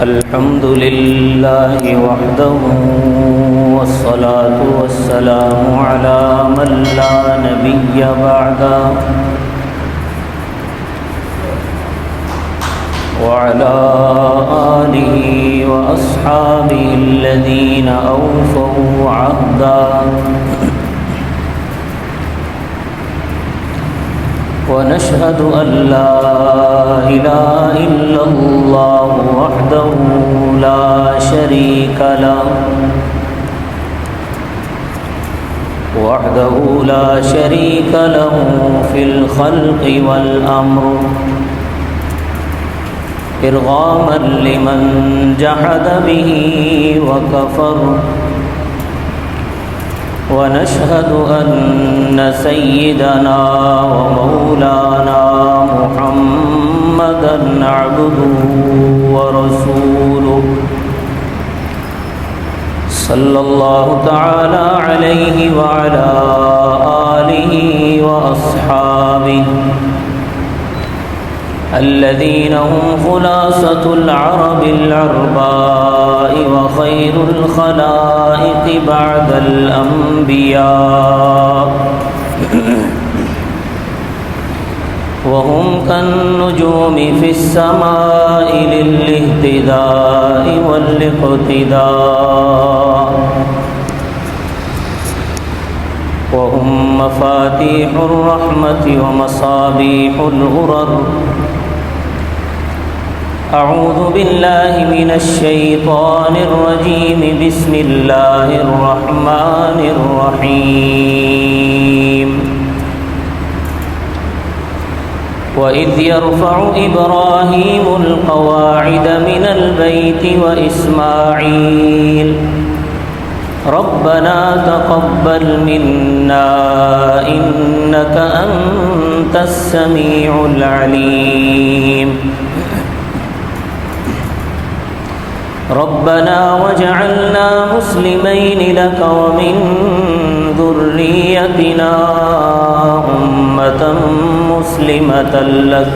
الحمد لله وحده والصلاة والسلام على من لا نبي بعده وعلى آله وأصحابه الذين أوفوا عهدا ونشهد أن لا إله إلا الله وحده لا شريك له في الخلق والأمر إرغاما لمن جحد به وكفر ونشهد أن سيدنا ومولانا محمدًا عبده ورسوله صلى الله تعالى عليه وعلى آله وأصحابه الذين هم خلاصة العرب العرباء وخير الخلائق بعد الأنبياء وهم كالنجوم في السماء للاهتداء والاقتداء وهم مفاتيح الرحمة ومصابيح الغرر أعوذ بالله من الشيطان الرجيم بسم الله الرحمن الرحيم وإذ يرفع إبراهيم القواعد من البيت وإسماعيل ربنا تقبل منا إنك أنت السميع العليم ربنا وجعلنا مسلمين لك ومن ذريتنا أمة مسلمة لك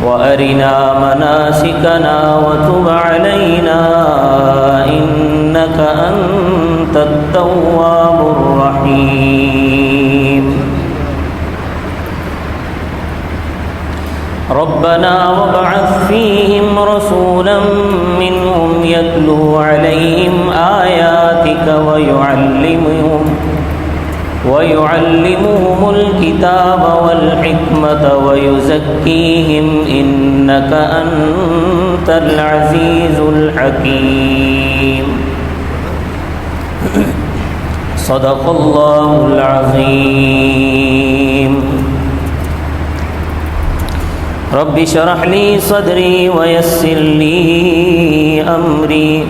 وأرنا مناسكنا وتب علينا إنك أنت التواب الرحيم ربنا وابعث فيهم رسولا منهم يتلو عليهم آياتك ويعلمهم الكتاب والحكمة ويزكيهم إنك أنت العزيز الحكيم صدق الله العظيم رب اشرح لي صدري ويسر لي أمري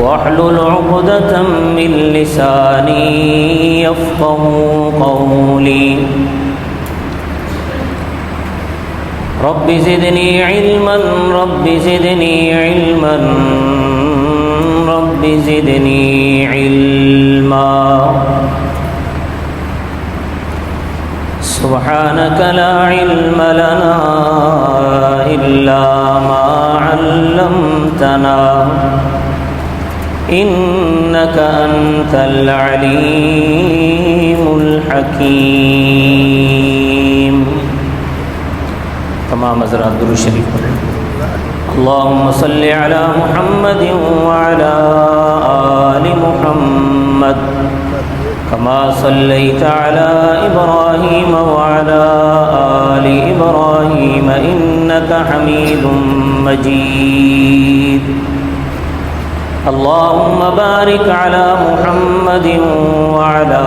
واحلل عقدة من لساني يفقهوا قولي رب زدني علما رب زدني علما رب زدني علما سبحانك لا علم لنا إلا ما علمتنا إنك أنت العليم الحكيم تمام حضرات درود شریف پڑھیں اللهم صل على محمد وعلى آل محمد كما صليت على إبراهيم وعلى آل إبراهيم إنك حميد مجيد اللهم بارك على محمد وعلى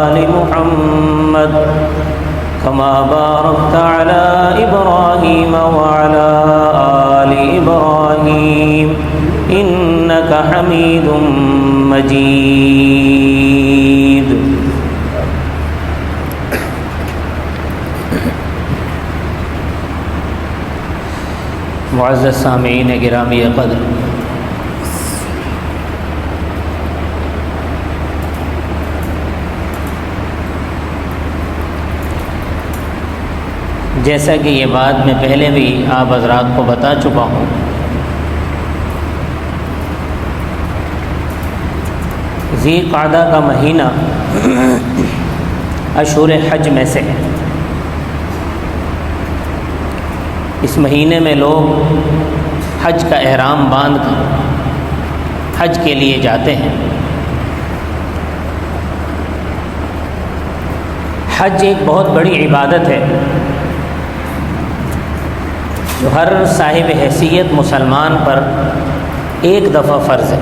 آل محمد كما باركت على إبراهيم وعلى آل إبراهيم إنك حميد مجيد معزز سامعین گرامی قدر، جیسا کہ یہ بات میں پہلے بھی آپ حضرات کو بتا چکا ہوں، ذی قعدہ کا مہینہ اشہر حج میں سے ہے۔ اس مہینے میں لوگ حج کا احرام باندھ کر حج کے لیے جاتے ہیں۔ حج ایک بہت بڑی عبادت ہے جو ہر صاحب حیثیت مسلمان پر ایک دفعہ فرض ہے۔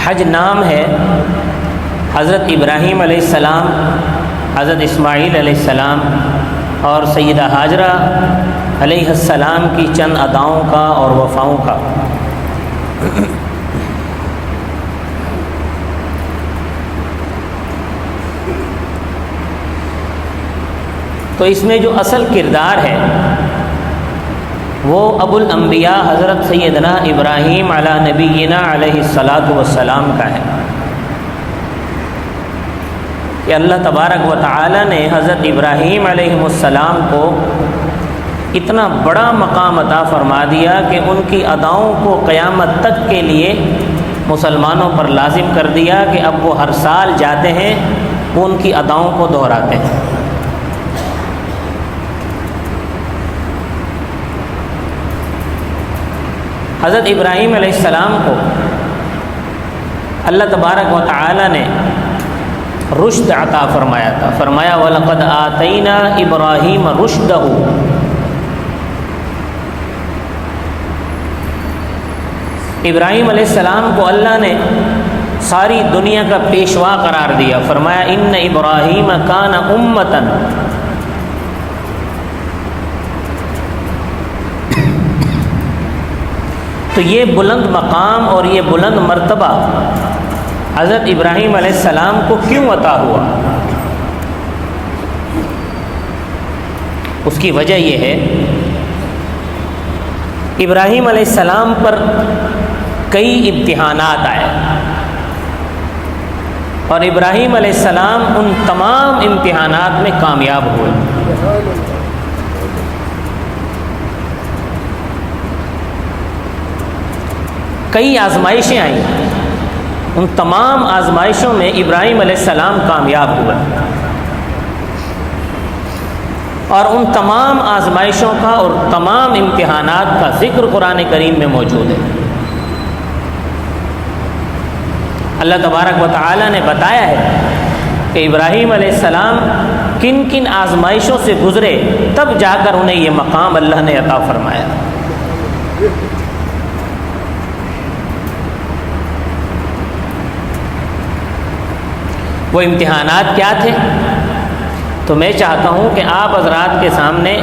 حج نام ہے حضرت ابراہیم علیہ السلام، حضرت اسماعیل علیہ السلام اور سیدہ حاجرہ علیہ السلام کی چند اداؤں کا اور وفاؤں کا۔ تو اس میں جو اصل کردار ہے وہ ابو الانبیاء حضرت سیدنا ابراہیم علی نبینا علیہ الصلاۃ والسلام کا ہے کہ اللہ تبارک و تعالی نے حضرت ابراہیم علیہ السلام کو اتنا بڑا مقام عطا فرما دیا کہ ان کی اداؤں کو قیامت تک کے لیے مسلمانوں پر لازم کر دیا کہ اب وہ ہر سال جاتے ہیں، وہ ان کی اداؤں کو دہراتے ہیں۔ حضرت ابراہیم علیہ السلام کو اللہ تبارک و تعالی نے رشد عطا فرمایا تھا، فرمایا وَلَقَدْ آتَيْنَا إِبْرَاهِيمَ رُشْدَهُ۔ ابراہیم علیہ السلام کو اللہ نے ساری دنیا کا پیشوا قرار دیا، فرمایا ان ابراہیم کان امتن۔ تو یہ بلند مقام اور یہ بلند مرتبہ حضرت ابراہیم علیہ السلام کو کیوں عطا ہوا؟ اس کی وجہ یہ ہے، ابراہیم علیہ السلام پر کئی امتحانات آئے اور ابراہیم علیہ السلام ان تمام امتحانات میں کامیاب ہوئے۔ کئی آزمائشیں آئیں، ان تمام آزمائشوں میں ابراہیم علیہ السلام کامیاب ہوئے، اور ان تمام آزمائشوں کا اور تمام امتحانات کا ذکر قرآن کریم میں موجود ہے۔ اللہ تبارک و تعالی نے بتایا ہے کہ ابراہیم علیہ السلام کن کن آزمائشوں سے گزرے، تب جا کر انہیں یہ مقام اللہ نے عطا فرمایا۔ وہ امتحانات کیا تھے؟ تو میں چاہتا ہوں کہ آپ حضرات کے سامنے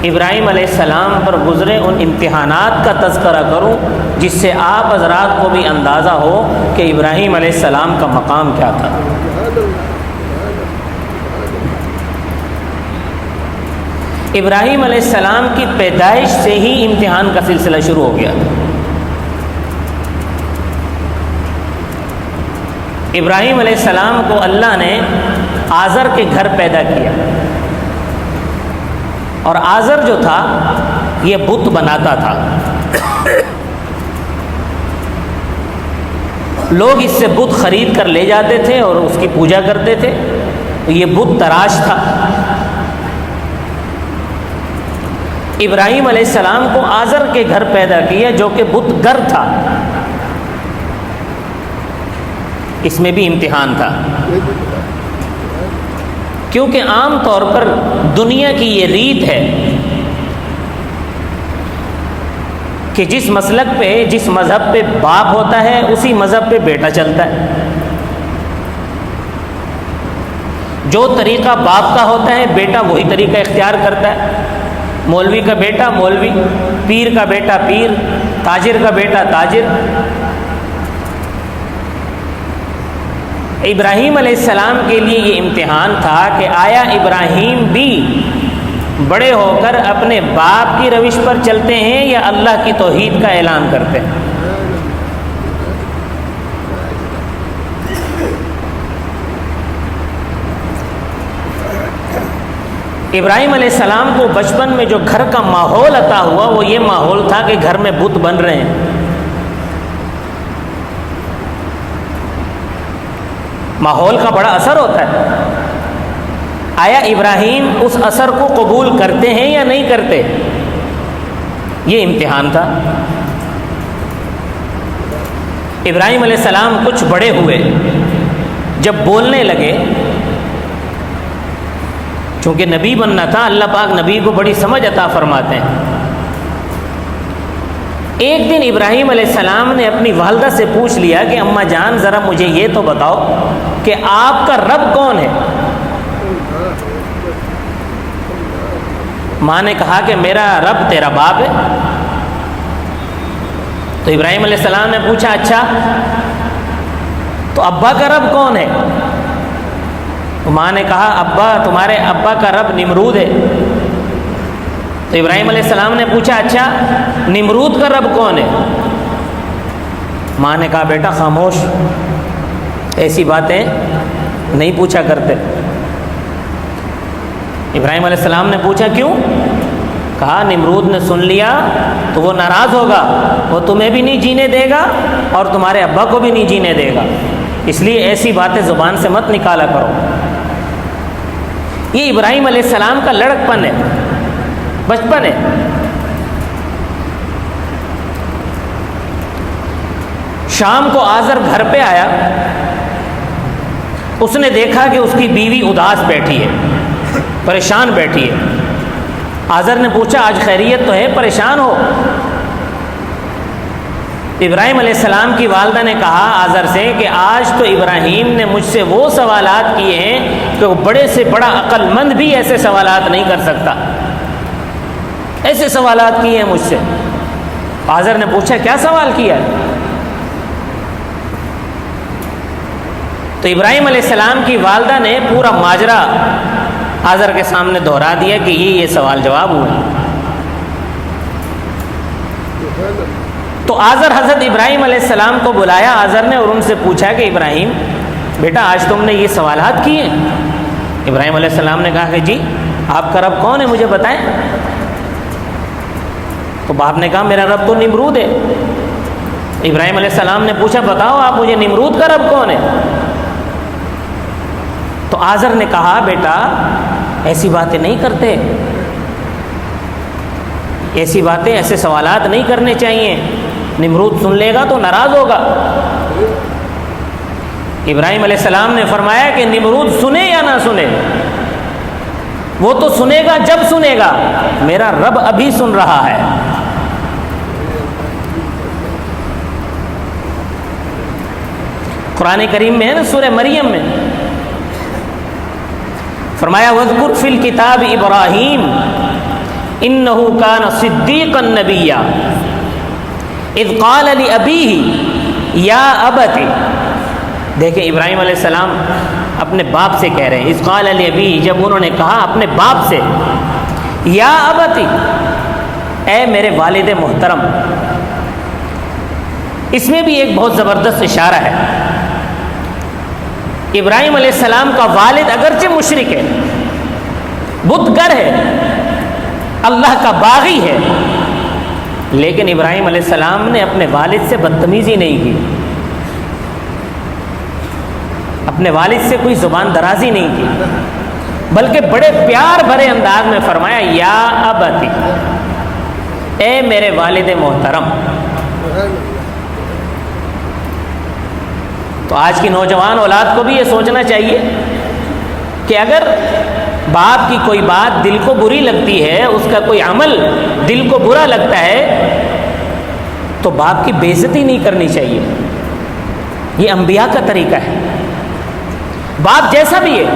ابراہیم علیہ السلام پر گزرے ان امتحانات کا تذکرہ کروں، جس سے آپ حضرات کو بھی اندازہ ہو کہ ابراہیم علیہ السلام کا مقام کیا تھا۔ ابراہیم علیہ السلام کی پیدائش سے ہی امتحان کا سلسلہ شروع ہو گیا۔ ابراہیم علیہ السلام کو اللہ نے آزر کے گھر پیدا کیا، اور آزر جو تھا یہ بت بناتا تھا۔ لوگ اس سے بت خرید کر لے جاتے تھے اور اس کی پوجا کرتے تھے، یہ بت تراش تھا۔ ابراہیم علیہ السلام کو آزر کے گھر پیدا کیا جو کہ بت گر تھا۔ اس میں بھی امتحان تھا، کیونکہ عام طور پر دنیا کی یہ ریت ہے کہ جس مسلک پہ، جس مذہب پہ باپ ہوتا ہے اسی مذہب پہ بیٹا چلتا ہے۔ جو طریقہ باپ کا ہوتا ہے بیٹا وہی طریقہ اختیار کرتا ہے۔ مولوی کا بیٹا مولوی، پیر کا بیٹا پیر، تاجر کا بیٹا تاجر۔ ابراہیم علیہ السلام کے لیے یہ امتحان تھا کہ آیا ابراہیم بھی بڑے ہو کر اپنے باپ کی روش پر چلتے ہیں یا اللہ کی توحید کا اعلان کرتے ہیں۔ ابراہیم علیہ السلام کو بچپن میں جو گھر کا ماحول عطا ہوا وہ یہ ماحول تھا کہ گھر میں بت بن رہے ہیں. ماحول کا بڑا اثر ہوتا ہے. آیا ابراہیم اس اثر کو قبول کرتے ہیں یا نہیں کرتے؟ یہ امتحان تھا. ابراہیم علیہ السلام کچھ بڑے ہوئے، جب بولنے لگے، چونکہ نبی بننا تھا، اللہ پاک نبی کو بڑی سمجھ عطا فرماتے ہیں. ایک دن ابراہیم علیہ السلام نے اپنی والدہ سے پوچھ لیا کہ اماں جان ذرا مجھے یہ تو بتاؤ کہ آپ کا رب کون ہے؟ ماں نے کہا کہ میرا رب تیرا باپ ہے. تو ابراہیم علیہ السلام نے پوچھا اچھا تو ابا کا رب کون ہے؟ تو ماں نے کہا ابا، تمہارے ابا کا رب نمرود ہے. تو ابراہیم علیہ السلام نے پوچھا اچھا نمرود کا رب کون ہے؟ ماں نے کہا بیٹا خاموش، ایسی باتیں نہیں پوچھا کرتے. ابراہیم علیہ السلام نے پوچھا کیوں؟ کہا نمرود نے سن لیا تو وہ ناراض ہوگا، وہ تمہیں بھی نہیں جینے دے گا اور تمہارے ابا کو بھی نہیں جینے دے گا، اس لیے ایسی باتیں زبان سے مت نکالا کرو. یہ ابراہیم علیہ السلام کا لڑکپن ہے، بچپن ہے. شام کو آزر گھر پہ آیا، اس نے دیکھا کہ اس کی بیوی اداس بیٹھی ہے، پریشان بیٹھی ہے. آزر نے پوچھا آج خیریت تو ہے، پریشان ہو؟ ابراہیم علیہ السلام کی والدہ نے کہا آزر سے کہ آج تو ابراہیم نے مجھ سے وہ سوالات کیے ہیں کہ وہ بڑے سے بڑا عقل مند بھی ایسے سوالات نہیں کر سکتا. ایسے سوالات کیے ہیں مجھ سے. آزر نے پوچھا کیا سوال کیا ہے؟ تو ابراہیم علیہ السلام کی والدہ نے پورا ماجرا آزر کے سامنے دہرا دیا کہ یہ سوال جواب ہوئے. تو آزر حضرت ابراہیم علیہ السلام کو بلایا آزر نے اور ان سے پوچھا کہ ابراہیم بیٹا آج تم نے یہ سوالات کیے ہیں؟ ابراہیم علیہ السلام نے کہا کہ جی آپ کا رب کون ہے مجھے بتائیں. تو باپ نے کہا میرا رب تو نمرود ہے. ابراہیم علیہ السلام نے پوچھا بتاؤ آپ مجھے نمرود کا رب کون ہے؟ تو آزر نے کہا بیٹا ایسی باتیں نہیں کرتے، ایسی باتیں، ایسے سوالات نہیں کرنے چاہیے، نمرود سن لے گا تو ناراض ہوگا. ابراہیم علیہ السلام نے فرمایا کہ نمرود سنے یا نہ سنے، وہ تو سنے گا جب سنے گا، میرا رب ابھی سن رہا ہے. قرآن کریم میں ہے نا سورہ مریم میں فرمایا وَاذْكُرْ فِي الْكِتَابِ إِبْرَاهِيمَ إِنَّهُ كَانَ صِدِّيقًا نَبِيًّا إِذْ قَالَ لِأَبِيهِ يَا أَبَتِ. دیکھیں ابراہیم علیہ السلام اپنے باپ سے کہہ رہے ہیں إِذْ قَالَ لِأَبِيهِ، جب انہوں نے کہا اپنے باپ سے یا ابتی، اے میرے والد محترم. اس میں بھی ایک بہت زبردست اشارہ ہے. ابراہیم علیہ السلام کا والد اگرچہ مشرک ہے، بت گر ہے، اللہ کا باغی ہے، لیکن ابراہیم علیہ السلام نے اپنے والد سے بدتمیزی نہیں کی، اپنے والد سے کوئی زبان درازی نہیں کی، بلکہ بڑے پیار بھرے انداز میں فرمایا یا ابتی، اے میرے والد محترم. تو آج کی نوجوان اولاد کو بھی یہ سوچنا چاہیے کہ اگر باپ کی کوئی بات دل کو بری لگتی ہے، اس کا کوئی عمل دل کو برا لگتا ہے، تو باپ کی بے عزتی نہیں کرنی چاہیے. یہ انبیاء کا طریقہ ہے. باپ جیسا بھی ہے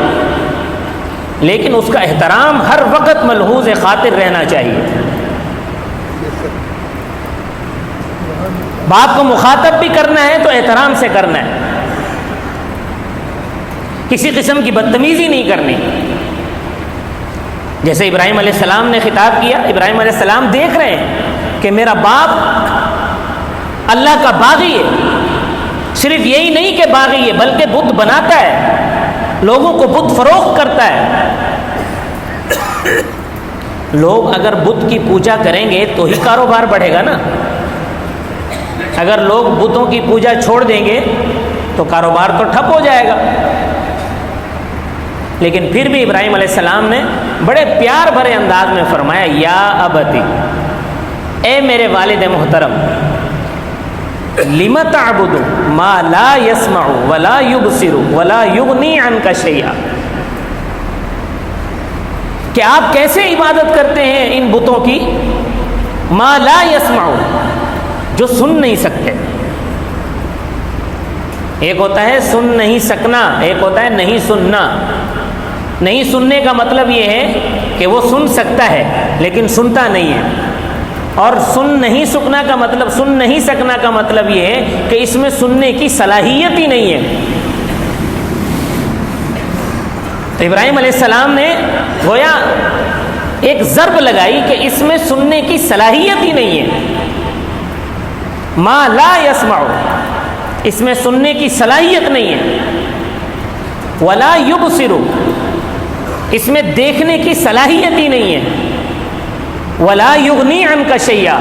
لیکن اس کا احترام ہر وقت ملحوظ خاطر رہنا چاہیے. باپ کو مخاطب بھی کرنا ہے تو احترام سے کرنا ہے، کسی قسم کی بدتمیزی نہیں کرنی. جیسے ابراہیم علیہ السلام نے خطاب کیا، ابراہیم علیہ السلام دیکھ رہے ہیں کہ میرا باپ اللہ کا باغی ہے. صرف یہی نہیں کہ باغی ہے بلکہ بت بناتا ہے، لوگوں کو بت فروخت کرتا ہے. لوگ اگر بت کی پوجا کریں گے تو ہی کاروبار بڑھے گا نا. اگر لوگ بتوں کی پوجا چھوڑ دیں گے تو کاروبار تو ٹھپ ہو جائے گا. لیکن پھر بھی ابراہیم علیہ السلام نے بڑے پیار بھرے انداز میں فرمایا یا ابتی، اے میرے والد محترم، لم تعبد ما لا يسمع ولا يبصر ولا يغني عنك شيئا، کہ آپ کیسے عبادت کرتے ہیں ان بتوں کی، ما لا يسمع، جو سن نہیں سکتے. ایک ہوتا ہے سن نہیں سکنا، ایک ہوتا ہے نہیں سننا. نہیں سننے کا مطلب یہ ہے کہ وہ سن سکتا ہے لیکن سنتا نہیں ہے، اور سن نہیں سکنا کا مطلب، سن نہیں سکنا کا مطلب یہ ہے کہ اس میں سننے کی صلاحیت ہی نہیں ہے. تو ابراہیم علیہ السلام نے گویا ایک ضرب لگائی کہ اس میں سننے کی صلاحیت ہی نہیں ہے. ما لا يسمع، اس میں سننے کی صلاحیت نہیں ہے. ولا يبصر، اس میں دیکھنے کی صلاحیت ہی نہیں ہے. ولا يغني عنك شيئا،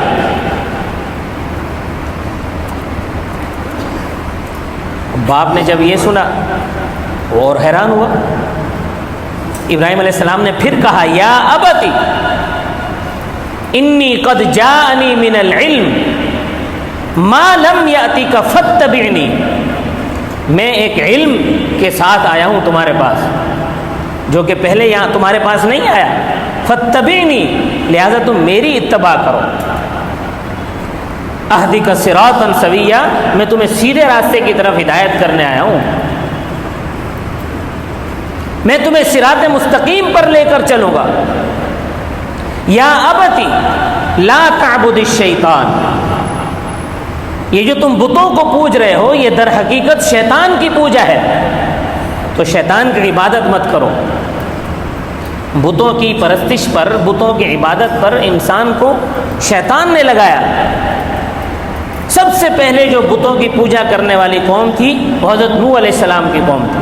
باپ نے جب یہ سنا وہ اور حیران ہوا. ابراہیم علیہ السلام نے پھر کہا یا ابتی انی قد جاءنی من العلم ما لم یأتک فاتبعنی، میں ایک علم کے ساتھ آیا ہوں تمہارے پاس جو کہ پہلے یہاں تمہارے پاس نہیں آیا. فاتبعنی، لہذا تم میری اتباع کرو. اہدک صراطا سویا، میں تمہیں سیدھے راستے کی طرف ہدایت کرنے آیا ہوں. میں تمہیں صراط مستقیم پر لے کر چلوں گا. یا ابتی لا تعبد الشیطان، یہ جو تم بتوں کو پوج رہے ہو یہ در حقیقت شیطان کی پوجا ہے، تو شیطان کی عبادت مت کرو. بتوں کی پرستش پر، بتوں کی عبادت پر انسان کو شیطان نے لگایا. سب سے پہلے جو بتوں کی پوجا کرنے والی قوم تھی وہ حضرت نوح علیہ السلام کی قوم تھی.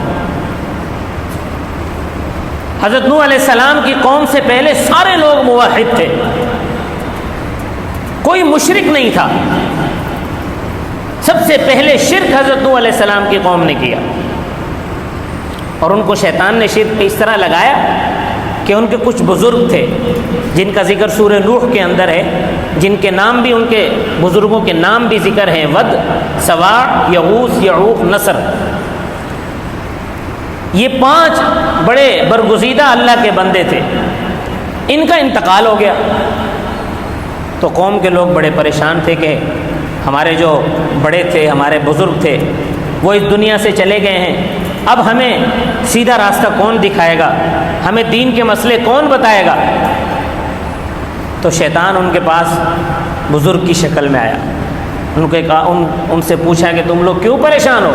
حضرت نوح علیہ السلام کی قوم سے پہلے سارے لوگ موحد تھے، کوئی مشرک نہیں تھا. سب سے پہلے شرک حضرت نوح علیہ السلام کی قوم نے کیا، اور ان کو شیطان نے شرک اس طرح لگایا کہ ان کے کچھ بزرگ تھے جن کا ذکر سورہ نوح کے اندر ہے، جن کے نام بھی، ان کے بزرگوں کے نام بھی ذکر ہیں، ود، سواع، یغوث، یعوق، نصر. یہ 5 بڑے برگزیدہ اللہ کے بندے تھے. ان کا انتقال ہو گیا تو قوم کے لوگ بڑے پریشان تھے کہ ہمارے جو بڑے تھے، ہمارے بزرگ تھے، وہ اس دنیا سے چلے گئے ہیں، اب ہمیں سیدھا راستہ کون دکھائے گا، ہمیں دین کے مسئلے کون بتائے گا. تو شیطان ان کے پاس بزرگ کی شکل میں آیا. ان سے پوچھا کہ تم لوگ کیوں پریشان ہو؟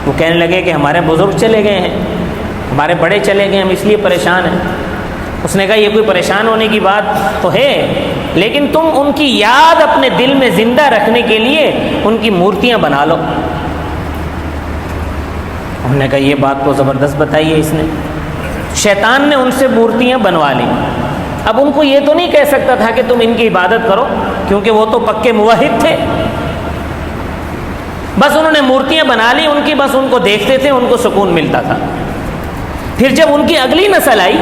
وہ کہنے لگے کہ ہمارے بزرگ چلے گئے ہیں، ہمارے بڑے چلے گئے، ہم اس لیے پریشان ہیں. اس نے کہا یہ کوئی پریشان ہونے کی بات تو ہے، لیکن تم ان کی یاد اپنے دل میں زندہ رکھنے کے لیے ان کی مورتیاں بنا لو. انہوں نے کہا یہ بات تو زبردست بتائی ہے اس نے. شیطان نے ان سے مورتیاں بنوا لی. اب ان کو یہ تو نہیں کہہ سکتا تھا کہ تم ان کی عبادت کرو، کیونکہ وہ تو پکے موحد تھے. بس انہوں نے مورتیاں بنا لی ان کی، بس ان کو دیکھتے تھے، ان کو سکون ملتا تھا. پھر جب ان کی اگلی نسل آئی،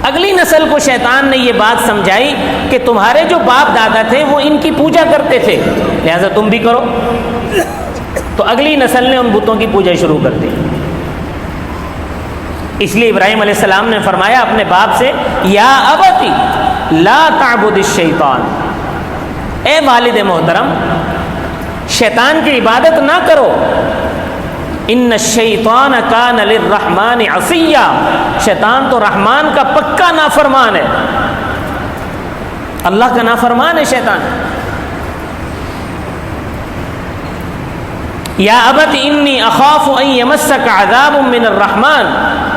اگلی نسل کو شیطان نے یہ بات سمجھائی کہ تمہارے جو باپ دادا تھے وہ ان کی پوجا کرتے تھے، لہذا تم بھی کرو. تو اگلی نسل نے ان بتوں کی پوجا شروع کر دی. اس لیے ابراہیم علیہ السلام نے فرمایا اپنے باپ سے یا ابتی لا تعبد الشیطان، اے والد محترم شیطان کی عبادت نہ کرو. ان الشیطان کان للرحمن عصیا، شیطان تو رحمان کا پکا نافرمان ہے، اللہ کا نافرمان ہے شیطان. یا ابت انی اخاف ان یمسک عذاب من الرحمن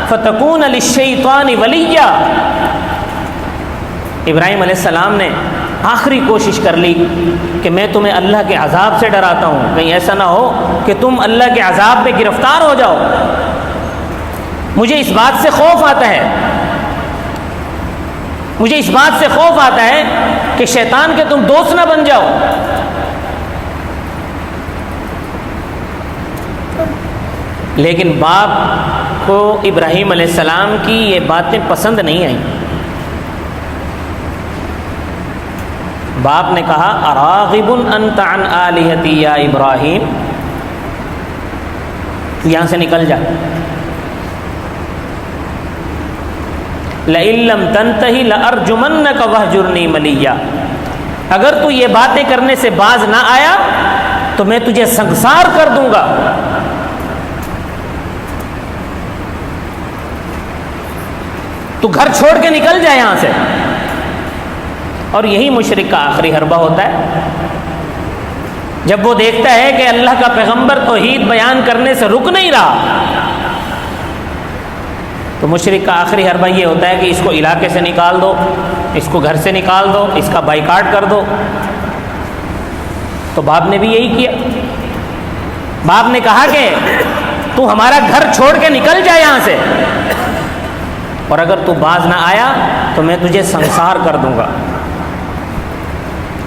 فتکون للشیطان ولیا. ابراہیم علیہ السلام نے آخری کوشش کر لی کہ میں تمہیں اللہ کے عذاب سے ڈراتا ہوں، کہیں ایسا نہ ہو کہ تم اللہ کے عذاب میں گرفتار ہو جاؤ. مجھے اس بات سے خوف آتا ہے مجھے اس بات سے خوف آتا ہے کہ شیطان کے تم دوست نہ بن جاؤ۔ لیکن باپ کو ابراہیم علیہ السلام کی یہ باتیں پسند نہیں آئیں۔ باپ نے کہا اراغب انت عن آلہتی یا ابراہیم، یہاں سے نکل جا، لئن لم تنتہی لارجمنک وہجرنی ملیا، اگر تو یہ باتیں کرنے سے باز نہ آیا تو میں تجھے سنگسار کر دوں گا۔ تو گھر چھوڑ کے نکل جائے یہاں سے۔ اور یہی مشرک کا آخری حربہ ہوتا ہے، جب وہ دیکھتا ہے کہ اللہ کا پیغمبر توحید بیان کرنے سے رک نہیں رہا، تو مشرک کا آخری حربہ یہ ہوتا ہے کہ اس کو علاقے سے نکال دو، اس کو گھر سے نکال دو، اس کا بائیکاٹ کر دو۔ تو باپ نے بھی یہی کیا۔ باپ نے کہا کہ تو ہمارا گھر چھوڑ کے نکل جائے یہاں سے، اور اگر تو باز نہ آیا تو میں تجھے سنسار کر دوں گا۔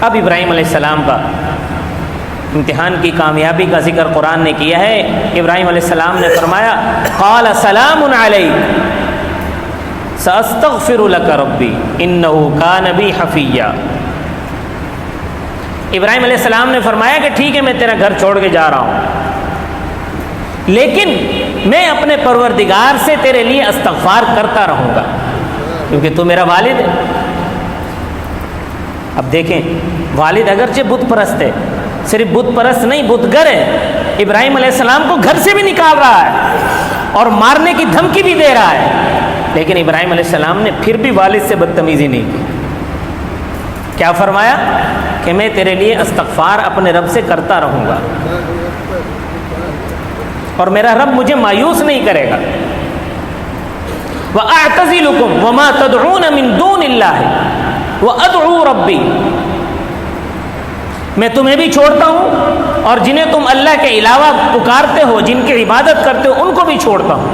اب ابراہیم علیہ السلام کا امتحان کی کامیابی کا ذکر قرآن نے کیا ہے۔ ابراہیم علیہ السلام نے فرمایا قال سلام علیک ساستغفر لک ربی انہ کان بی حفیا۔ ابراہیم علیہ السلام نے فرمایا کہ ٹھیک ہے، میں تیرا گھر چھوڑ کے جا رہا ہوں، لیکن میں اپنے پروردگار سے تیرے لیے استغفار کرتا رہوں گا، کیونکہ تو میرا والد ہے۔ اب دیکھیں، والد اگرچہ بت پرست ہے، صرف بت پرست نہیں، بت گر ہے، ابراہیم علیہ السلام کو گھر سے بھی نکال رہا ہے اور مارنے کی دھمکی بھی دے رہا ہے، لیکن ابراہیم علیہ السلام نے پھر بھی والد سے بدتمیزی نہیں کی۔ کیا فرمایا کہ میں تیرے لیے استغفار اپنے رب سے کرتا رہوں گا اور میرا رب مجھے مایوس نہیں کرے گا۔ وَأَعْتَزِلُكُمْ وَمَا تَدْعُونَ مِن دُونِ اللَّهِ وَأَدْعُو رَبِّي، میں تمہیں بھی چھوڑتا ہوں اور جنہیں تم اللہ کے علاوہ پکارتے ہو، جن کی عبادت کرتے ہو، ان کو بھی چھوڑتا ہوں۔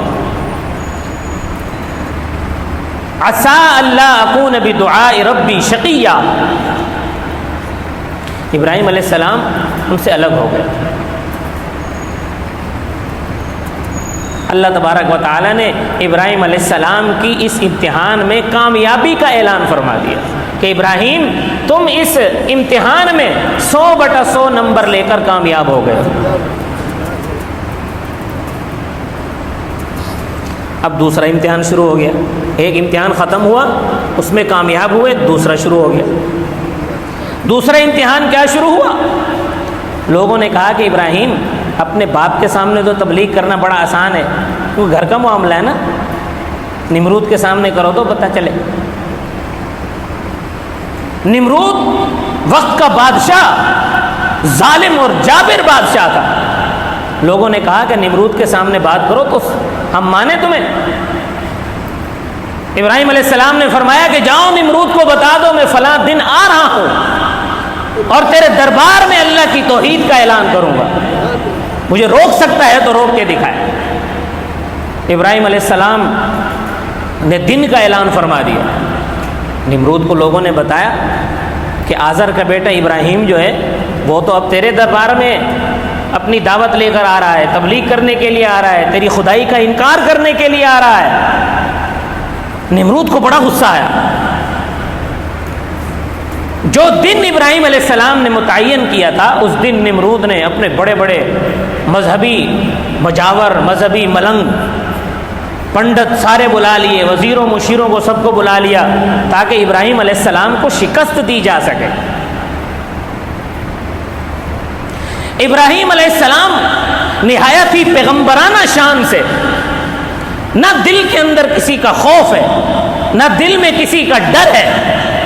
عَسَىٰ أَلَّا أَكُونَ بِدُعَاءِ رَبِّي شَقِيًّا، ابراہیم علیہ السلام ان سے الگ ہو گئے۔ اللہ تبارک و تعالیٰ نے ابراہیم علیہ السلام کی اس امتحان میں کامیابی کا اعلان فرما دیا کہ ابراہیم تم اس امتحان میں 100/100 نمبر لے کر کامیاب ہو گئے۔ اب دوسرا امتحان شروع ہو گیا، ایک امتحان ختم ہوا، اس میں کامیاب ہوئے، دوسرا شروع ہو گیا۔ دوسرا امتحان کیا شروع ہوا؟ لوگوں نے کہا کہ ابراہیم اپنے باپ کے سامنے تو تبلیغ کرنا بڑا آسان ہے، کیونکہ گھر کا معاملہ ہے نا، نمرود کے سامنے کرو تو پتہ چلے۔ نمرود وقت کا بادشاہ، ظالم اور جابر بادشاہ تھا۔ لوگوں نے کہا کہ نمرود کے سامنے بات کرو تو ہم مانیں تمہیں۔ ابراہیم علیہ السلام نے فرمایا کہ جاؤ نمرود کو بتا دو میں فلاں دن آ رہا ہوں اور تیرے دربار میں اللہ کی توحید کا اعلان کروں گا، مجھے روک سکتا ہے تو روک کے دکھائے۔ ابراہیم علیہ السلام نے دن کا اعلان فرما دیا۔ نمرود کو لوگوں نے بتایا کہ آزر کا بیٹا ابراہیم جو ہے وہ تو اب تیرے دربار میں اپنی دعوت لے کر آ رہا ہے، تبلیغ کرنے کے لیے آ رہا ہے، تیری خدائی کا انکار کرنے کے لیے آ رہا ہے۔ نمرود کو بڑا غصہ آیا۔ جو دن ابراہیم علیہ السلام نے متعین کیا تھا، اس دن نمرود نے اپنے بڑے بڑے مذہبی مجاور، مذہبی ملنگ، پنڈت سارے بلا لیے، وزیروں مشیروں کو سب کو بلا لیا تاکہ ابراہیم علیہ السلام کو شکست دی جا سکے۔ ابراہیم علیہ السلام نہایت ہی پیغمبرانہ شان سے، نہ دل کے اندر کسی کا خوف ہے، نہ دل میں کسی کا ڈر ہے،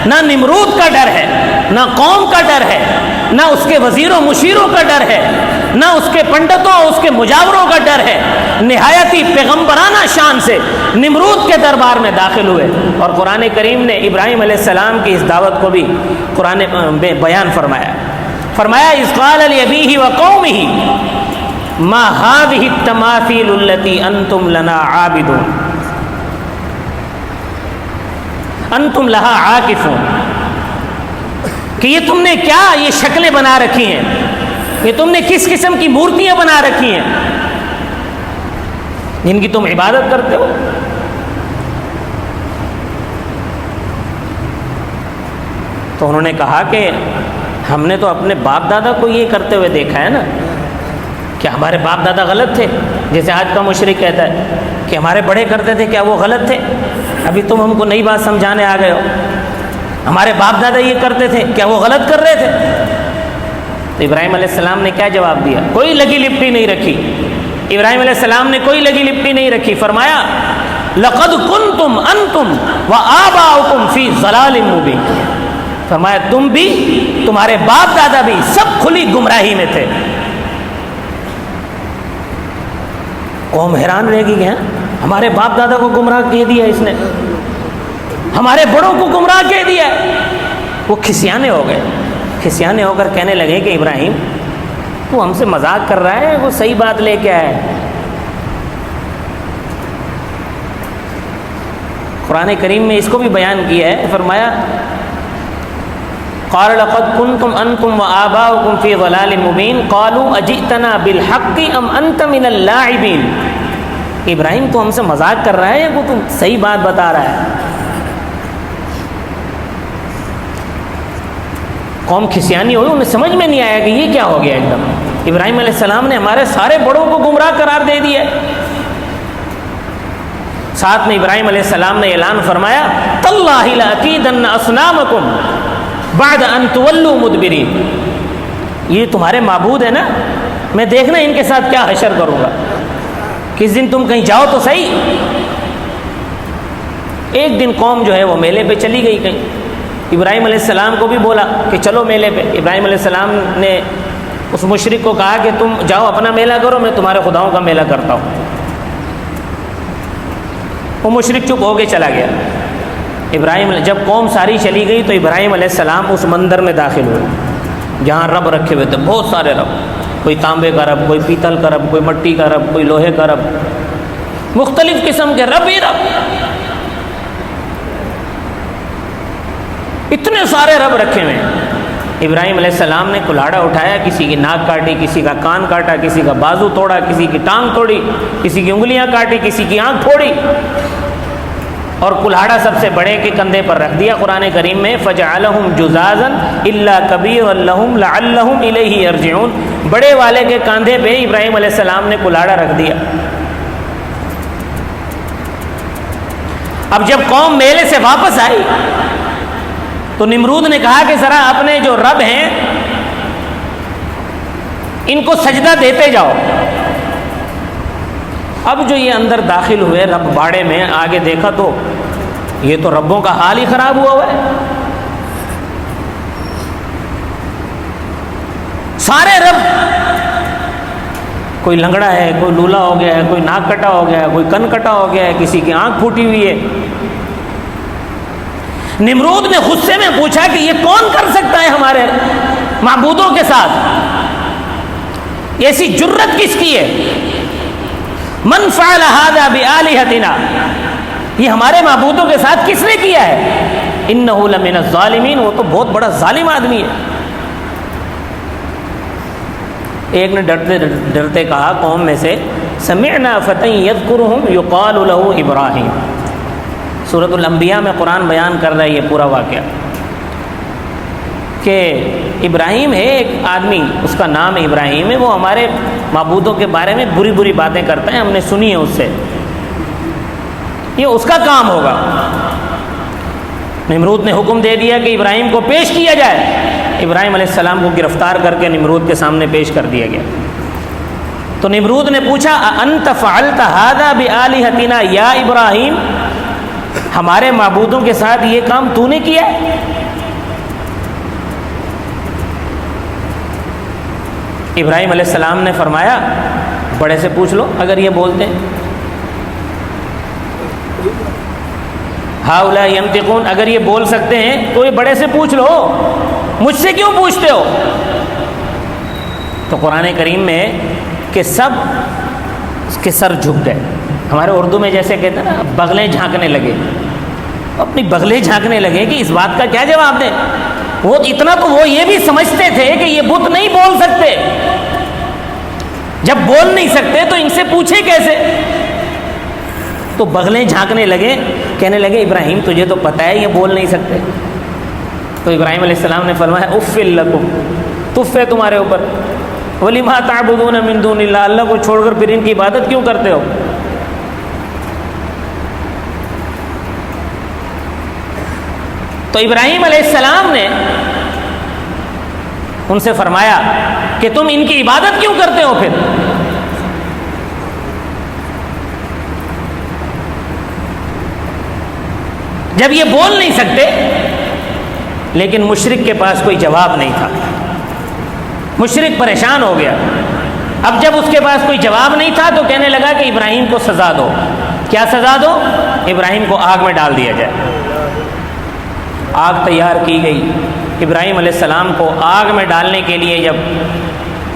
نہ نمرود کا ڈر ہے، نہ قوم کا ڈر ہے، نہ اس کے وزیروں مشیروں کا ڈر ہے، نہ اس کے پنڈتوں اور اس کے مجاوروں کا ڈر ہے۔ نہایت ہی پیغمبرانہ شان سے نمرود کے دربار میں داخل ہوئے، اور قرآن کریم نے ابراہیم علیہ السلام کی اس دعوت کو بھی قرآن میں بیان فرمایا۔ فرمایا اذ قال لأبیہ وقومہ ما هذه التماثیل التي انتم لنا عابدون۔ انتم لہا عاکفون، کہ یہ تم نے کیا یہ شکلیں بنا رکھی ہیں، یہ تم نے کس قسم کی مورتیاں بنا رکھی ہیں جن کی تم عبادت کرتے ہو؟ تو انہوں نے کہا کہ ہم نے تو اپنے باپ دادا کو یہ کرتے ہوئے دیکھا ہے نا، کہ ہمارے باپ دادا غلط تھے؟ جیسے آج کا مشرک کہتا ہے کہ ہمارے بڑے کرتے تھے، کیا وہ غلط تھے؟ ابھی تم ہم کو نئی بات سمجھانے آ گئے ہو، ہمارے باپ دادا یہ کرتے تھے، کیا وہ غلط کر رہے تھے؟ تو ابراہیم علیہ السلام نے کیا جواب دیا؟ کوئی لگی لپٹی نہیں رکھی، ابراہیم علیہ السلام نے کوئی لگی لپٹی نہیں رکھی، فرمایا لقد کنتم انتم وآباؤکم فی ضلال مبین، فرمایا تم بھی، تمہارے باپ دادا بھی سب کھلی گمراہی میں تھے۔ قوم حیران رہ گئی کہ ہمارے باپ دادا کو گمراہ کہہ دیا اس نے، ہمارے بڑوں کو گمراہ کہہ دیا۔ وہ کھسیانے ہو گئے، کھسیانے ہو کر کہنے لگے کہ ابراہیم تو ہم سے مذاق کر رہا ہے، وہ صحیح بات لے کے آیا ہے۔ قرآن کریم میں اس کو بھی بیان کیا ہے، فرمایا قال لقد كنتم انتم وآباؤكم في ضلال مبين قالوا اجئتنا بالحق ام انت من اللاعبين، ابراہیم تو ہم سے مذاق کر رہا ہے یا وہ تم صحیح بات بتا رہا ہے؟ قوم کھسیانی ہوئی، انہیں سمجھ میں نہیں آیا کہ یہ کیا ہو گیا۔ ایک دم ابراہیم علیہ السلام نے ہمارے سارے بڑوں کو گمراہ قرار دے دیا۔ ساتھ میں ابراہیم علیہ السلام نے اعلان فرمایا تاللہ لأکیدن اصنامکم بعد ان تولوا مدبرین، یہ تمہارے معبود ہے نا، میں دیکھنا ان کے ساتھ کیا حشر کروں گا، کس دن تم کہیں جاؤ تو صحیح۔ ایک دن قوم جو ہے وہ میلے پہ چلی گئی کہیں، ابراہیم علیہ السلام کو بھی بولا کہ چلو میلے پہ۔ ابراہیم علیہ السلام نے اس مشرک کو کہا کہ تم جاؤ اپنا میلہ کرو، میں تمہارے خداؤں کا میلہ کرتا ہوں۔ وہ مشرک چپ ہو کے چلا گیا۔ جب قوم ساری چلی گئی تو ابراہیم علیہ السلام اس مندر میں داخل ہوئے جہاں رب رکھے ہوئے تھے، بہت سارے رب، کوئی تانبے کا رب، کوئی پیتل کا رب، کوئی مٹی کا رب، کوئی لوہے کا رب، مختلف قسم کے رب ہی رب، اتنے سارے رب رکھے ہوئے ہیں۔ ابراہیم علیہ السلام نے کلاڑا اٹھایا، کسی کی ناک کاٹی، کسی کا کان کاٹا، کسی کا بازو توڑا، کسی کی ٹانگ توڑی، کسی کی انگلیاں کاٹی، کسی کی آنکھ پھوڑی، اور کلاڑا سب سے بڑے کے کندھے پر رکھ دیا۔ قرآن کریم میں فجعلہم جزازا الا کبیرا لہم لعلہم الیہ یرجعون، بڑے والے کے کاندھے پہ ابراہیم علیہ السلام نے کلاڑا رکھ دیا۔ اب جب قوم میلے سے واپس آئی تو نمرود نے کہا کہ ذرا اپنے جو رب ہیں ان کو سجدہ دیتے جاؤ۔ اب جو یہ اندر داخل ہوئے رب باڑے میں، آگے دیکھا تو یہ تو ربوں کا حال ہی خراب ہوا ہے۔ سارے رب، کوئی لنگڑا ہے، کوئی لولا ہو گیا ہے، کوئی ناک کٹا ہو گیا ہے، کوئی کن کٹا ہو گیا ہے، کسی کی آنکھ پھوٹی ہوئی ہے۔ نمرود نے غصے میں پوچھا کہ یہ کون کر سکتا ہے ہمارے معبودوں کے ساتھ؟ ایسی جرت کس کی ہے؟ من فعل هذا بآلهتنا، یہ ہمارے معبودوں کے ساتھ کس نے کیا ہے؟ انہ لمن الظالمین، وہ تو بہت بڑا ظالم آدمی ہے۔ ایک نے ڈرتے ڈرتے کہا قوم میں سے سمعنا فتى يذكرهم يقال له ابراہیم۔ سورۃ الانبیاء میں قرآن بیان کر رہا ہے یہ پورا واقعہ کہ ابراہیم ہے ایک آدمی، اس کا نام ابراہیم ہے، وہ ہمارے معبودوں کے بارے میں بری بری باتیں کرتا ہے، ہم نے سنی ہے اس سے، یہ اس کا کام ہوگا۔ نمرود نے حکم دے دیا کہ ابراہیم کو پیش کیا جائے۔ ابراہیم علیہ السلام کو گرفتار کر کے نمرود کے سامنے پیش کر دیا گیا۔ تو نمرود نے پوچھا انت فعلت هذا بآلهتنا یا ابراہیم، ہمارے معبودوں کے ساتھ یہ کام تو نے کیا؟ ابراہیم علیہ السلام نے فرمایا بڑے سے پوچھ لو اگر یہ بولتے ہیں، ہاؤلا ینطقون، اگر یہ بول سکتے ہیں تو یہ بڑے سے پوچھ لو، مجھ سے کیوں پوچھتے ہو؟ تو قرآن کریم میں کہ سب اس کے سر جھک گئے، ہمارے اردو میں جیسے کہتے ہیں نا بغلیں جھانکنے لگے، اپنی بغلیں جھانکنے لگے کہ اس بات کا کیا جواب دیں. وہ اتنا تو وہ یہ بھی سمجھتے تھے کہ یہ بت نہیں بول سکتے. جب بول نہیں سکتے تو ان سے پوچھے کیسے؟ تو بغلیں جھانکنے لگے, کہنے لگے ابراہیم تجھے تو پتہ ہے یہ بول نہیں سکتے. تو ابراہیم علیہ السلام نے فرمایا اف لکم, تف ہے تمہارے اوپر, وَلِمَا تَعْبُدُونَ مِن دُونِ اللَّهِ, اللہ کو چھوڑ کر پھر ان کی عبادت کیوں کرتے ہو؟ تو ابراہیم علیہ السلام نے ان سے فرمایا کہ تم ان کی عبادت کیوں کرتے ہو پھر؟ جب یہ بول نہیں سکتے. لیکن مشرک کے پاس کوئی جواب نہیں تھا. مشرک پریشان ہو گیا. اب جب اس کے پاس کوئی جواب نہیں تھا تو کہنے لگا کہ ابراہیم کو سزا دو. کیا سزا دو؟ ابراہیم کو آگ میں ڈال دیا جائے. آگ تیار کی گئی. ابراہیم علیہ السلام کو آگ میں ڈالنے کے لیے جب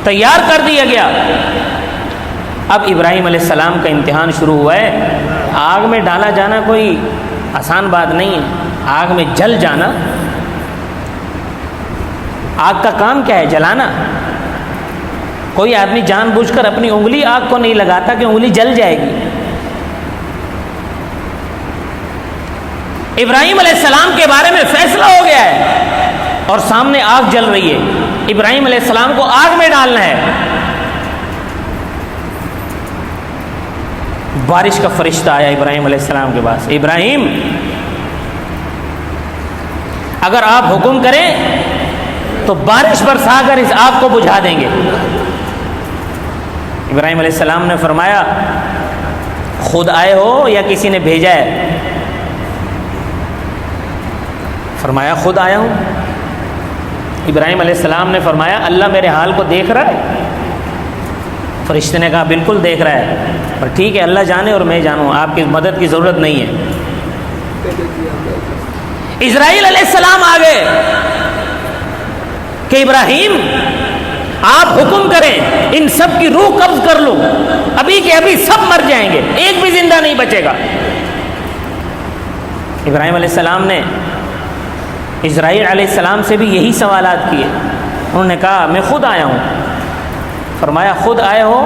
تیار کر دیا گیا, اب ابراہیم علیہ السلام کا امتحان شروع ہوا ہے. آگ میں ڈالا جانا کوئی آسان بات نہیں ہے. آگ میں جل جانا, آگ کا کام کیا ہے؟ جلانا. کوئی آدمی جان بوجھ کر اپنی انگلی آگ کو نہیں لگاتا کہ انگلی جل جائے گی. ابراہیم علیہ السلام کے بارے میں فیصلہ ہو گیا ہے اور سامنے آگ جل رہی ہے. ابراہیم علیہ السلام کو آگ میں ڈالنا ہے. بارش کا فرشتہ آیا ابراہیم علیہ السلام کے پاس. ابراہیم اگر آپ حکم کریں تو بارش برسا کر اس آگ کو بجھا دیں گے. ابراہیم علیہ السلام نے فرمایا خود آئے ہو یا کسی نے بھیجا ہے؟ فرمایا خود آیا ہوں. ابراہیم علیہ السلام نے فرمایا اللہ میرے حال کو دیکھ رہا ہے؟ فرشتے نے کہا بالکل دیکھ رہا ہے, اور ٹھیک ہے اللہ جانے اور میں جانوں, آپ کی مدد کی ضرورت نہیں ہے. اسرائیل علیہ السلام آ گئے کہ ابراہیم آپ حکم کریں, ان سب کی روح قبض کر لو, ابھی کے ابھی سب مر جائیں گے, ایک بھی زندہ نہیں بچے گا. ابراہیم علیہ السلام نے اسرائیل علیہ السلام سے بھی یہی سوالات کیے. انہوں نے کہا میں خود آیا ہوں. فرمایا خود آئے ہو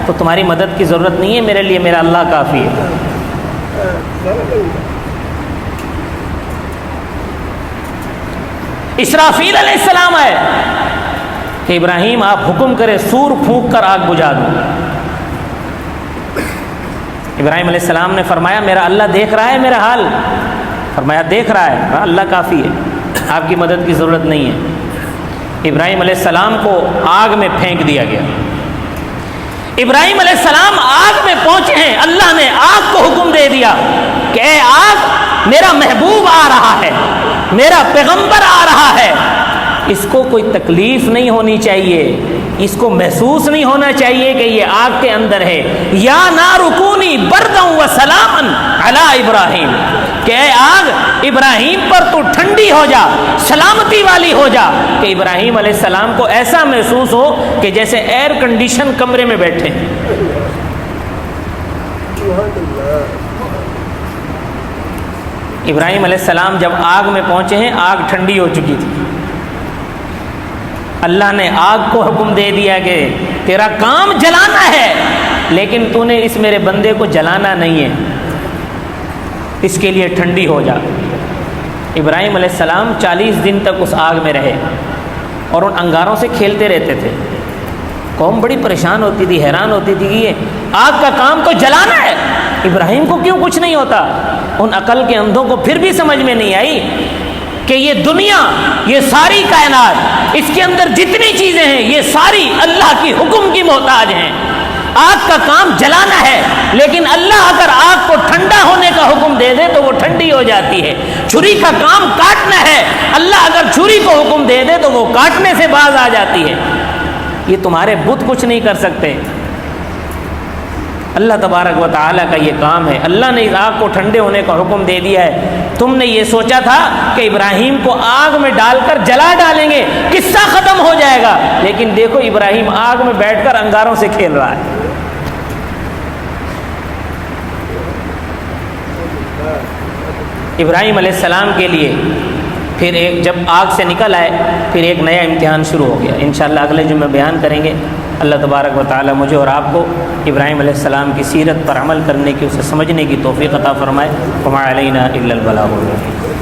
تو تمہاری مدد کی ضرورت نہیں ہے, میرے لیے میرا اللہ کافی ہے. اسرافیل علیہ السلام آئے کہ ابراہیم آپ حکم کرے سور پھونک کر آگ بجھا دوں. ابراہیم علیہ السلام نے فرمایا میرا اللہ دیکھ رہا ہے میرا حال؟ فرمایا دیکھ رہا ہے. ہاں اللہ کافی ہے, آپ کی مدد کی ضرورت نہیں ہے. ابراہیم علیہ السلام کو آگ میں پھینک دیا گیا. ابراہیم علیہ السلام آگ میں پہنچے ہیں, اللہ نے آگ کو حکم دے دیا کہ اے آگ میرا محبوب آ رہا ہے, میرا پیغمبر آ رہا ہے, اس کو کوئی تکلیف نہیں ہونی چاہیے, اس کو محسوس نہیں ہونا چاہیے کہ یہ آگ کے اندر ہے. یا نار کونی بردا و سلاما علی ابراہیم, کہ اے آگ ابراہیم پر تو ٹھنڈی ہو جا, سلامتی والی ہو جا. کہ ابراہیم علیہ السلام کو ایسا محسوس ہو کہ جیسے ایئر کنڈیشن کمرے میں بیٹھے. ابراہیم علیہ السلام جب آگ میں پہنچے ہیں, آگ ٹھنڈی ہو چکی تھی. اللہ نے آگ کو حکم دے دیا کہ تیرا کام جلانا ہے, لیکن تو نے اس میرے بندے کو جلانا نہیں ہے, اس کے لیے ٹھنڈی ہو جا. ابراہیم علیہ السلام 40 دن تک اس آگ میں رہے اور ان انگاروں سے کھیلتے رہتے تھے. قوم بڑی پریشان ہوتی تھی, حیران ہوتی تھی کہ یہ آگ کا کام تو جلانا ہے, ابراہیم کو کیوں کچھ نہیں ہوتا. ان عقل کے اندھوں کو پھر بھی سمجھ میں نہیں آئی کہ یہ دنیا, یہ ساری کائنات, اس کے اندر جتنی چیزیں ہیں یہ ساری اللہ کی حکم کی محتاج ہیں. آگ کا کام جلانا ہے, لیکن اللہ اگر آگ کو ٹھنڈا ہونے کا حکم دے دے تو وہ ٹھنڈی ہو جاتی ہے. چھری کا کام کاٹنا ہے, اللہ اگر چھری کو حکم دے دے تو وہ کاٹنے سے باز آ جاتی ہے. یہ تمہارے بت کچھ نہیں کر سکتے, اللہ تبارک و تعالیٰ کا یہ کام ہے. اللہ نے اس آگ کو ٹھنڈے ہونے کا حکم دے دیا ہے. تم نے یہ سوچا تھا کہ ابراہیم کو آگ میں ڈال کر جلا ڈالیں گے, قصہ ختم ہو جائے گا, لیکن دیکھو ابراہیم آگ میں بیٹھ کر انگاروں سے کھیل رہا ہے. ابراہیم علیہ السلام کے لیے پھر ایک جب آگ سے نکل آئے پھر ایک نیا امتحان شروع ہو گیا. انشاءاللہ اگلے جمعے بیان کریں گے. اللہ تبارک و تعالی مجھے اور آپ کو ابراہیم علیہ السلام کی سیرت پر عمل کرنے کی، اسے سمجھنے کی توفیق عطا فرمائے. وما علینا الا البلاغ المبین.